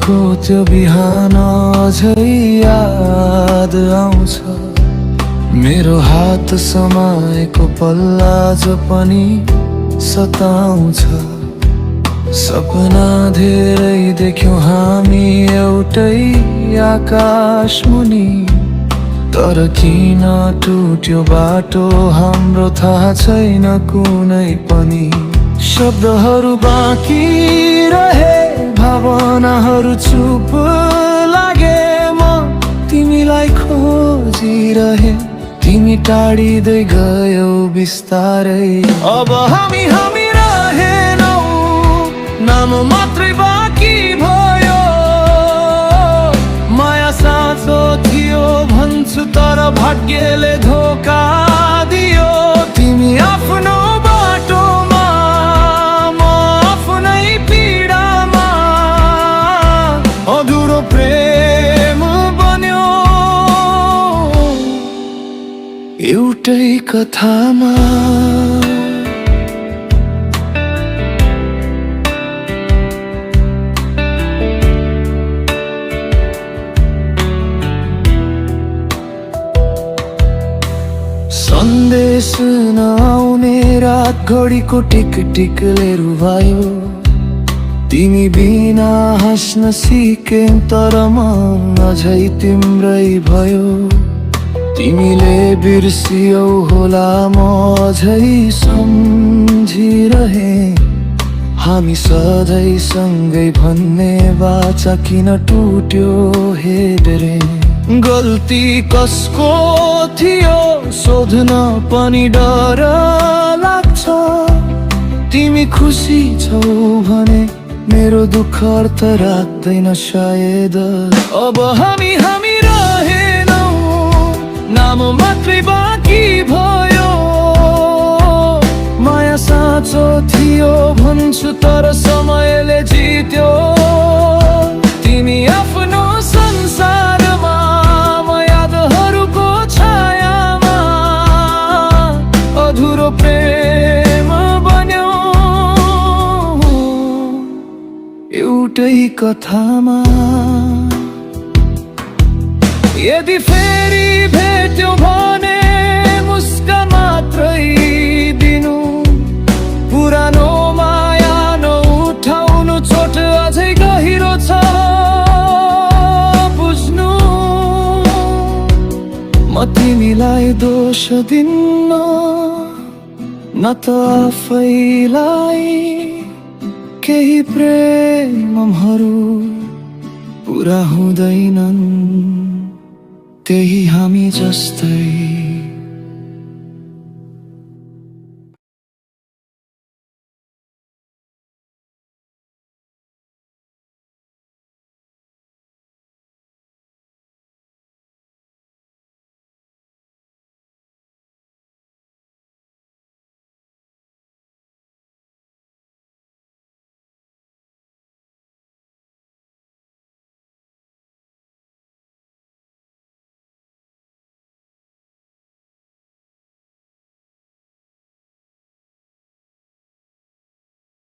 बितेको त्यो बिहान अझै याद आउँछ। मेरो हात समाएको पल्ला जो पनि सताउँछ। सपना धेरै देख्यौं हामी एउटै आकाश मुनि, तर किन टुट्यो बाटो हाम्रो थाहा छैन कुनै पनि। शब्दहरू बाँकी रहे, भावनाहरू चुप लागे, म तिमीलाई खोजिरहे, तिमी टाढिँदै गयौ बिस्तारै। अब हामी रहेनौ, नाम मात्रै बाँकी भयो। माया साँचो थियो भन्छु, तर भाग्यले धोका दियो। तिमी आफ्नो बाटोमा, म आफ्नै पीडामा, अधुरो प्रेम बन्यो एउटै कथामा। सन्देश नआउने रात घडीको टिक टिकले रुवायो। तिमी बिना हाँस्न सिकेँ, तर मन अझै तिम्रै भयो। तिमीले बिर्सियौ होला, म अझै सम्झिरहे। हामी सधैँ सँगै भन्ने बाचा किन टुट्यो हेरे। गल्ती कसको थियो सोध्न पनि डर लाग्छ। तिमी खुसी छौ भने मेरो दुःख अर्थ राख्दैन सायद। अब हामी रहेनौ, नाम मात्रै बाँकी भयो। माया साँचो थियो भन्छु, तर समयले जित्यो। तिमी आफ्नो संसारमा, म यादहरूको छायामा, अधुरो प्रेम बन्यो एउटै कथामा। यदि फेरि भेट्यौ भने मुस्कान मात्रै दिनु। पुरानो माया नउठाउनु, चोट अझै गहिरो छ बुझ्नु। म तिमीलाई दोष दिन्न, न त आफैलाई। केही प्रेमहरू पुरा हुँदैनन्, त्यही हामी जस्तै।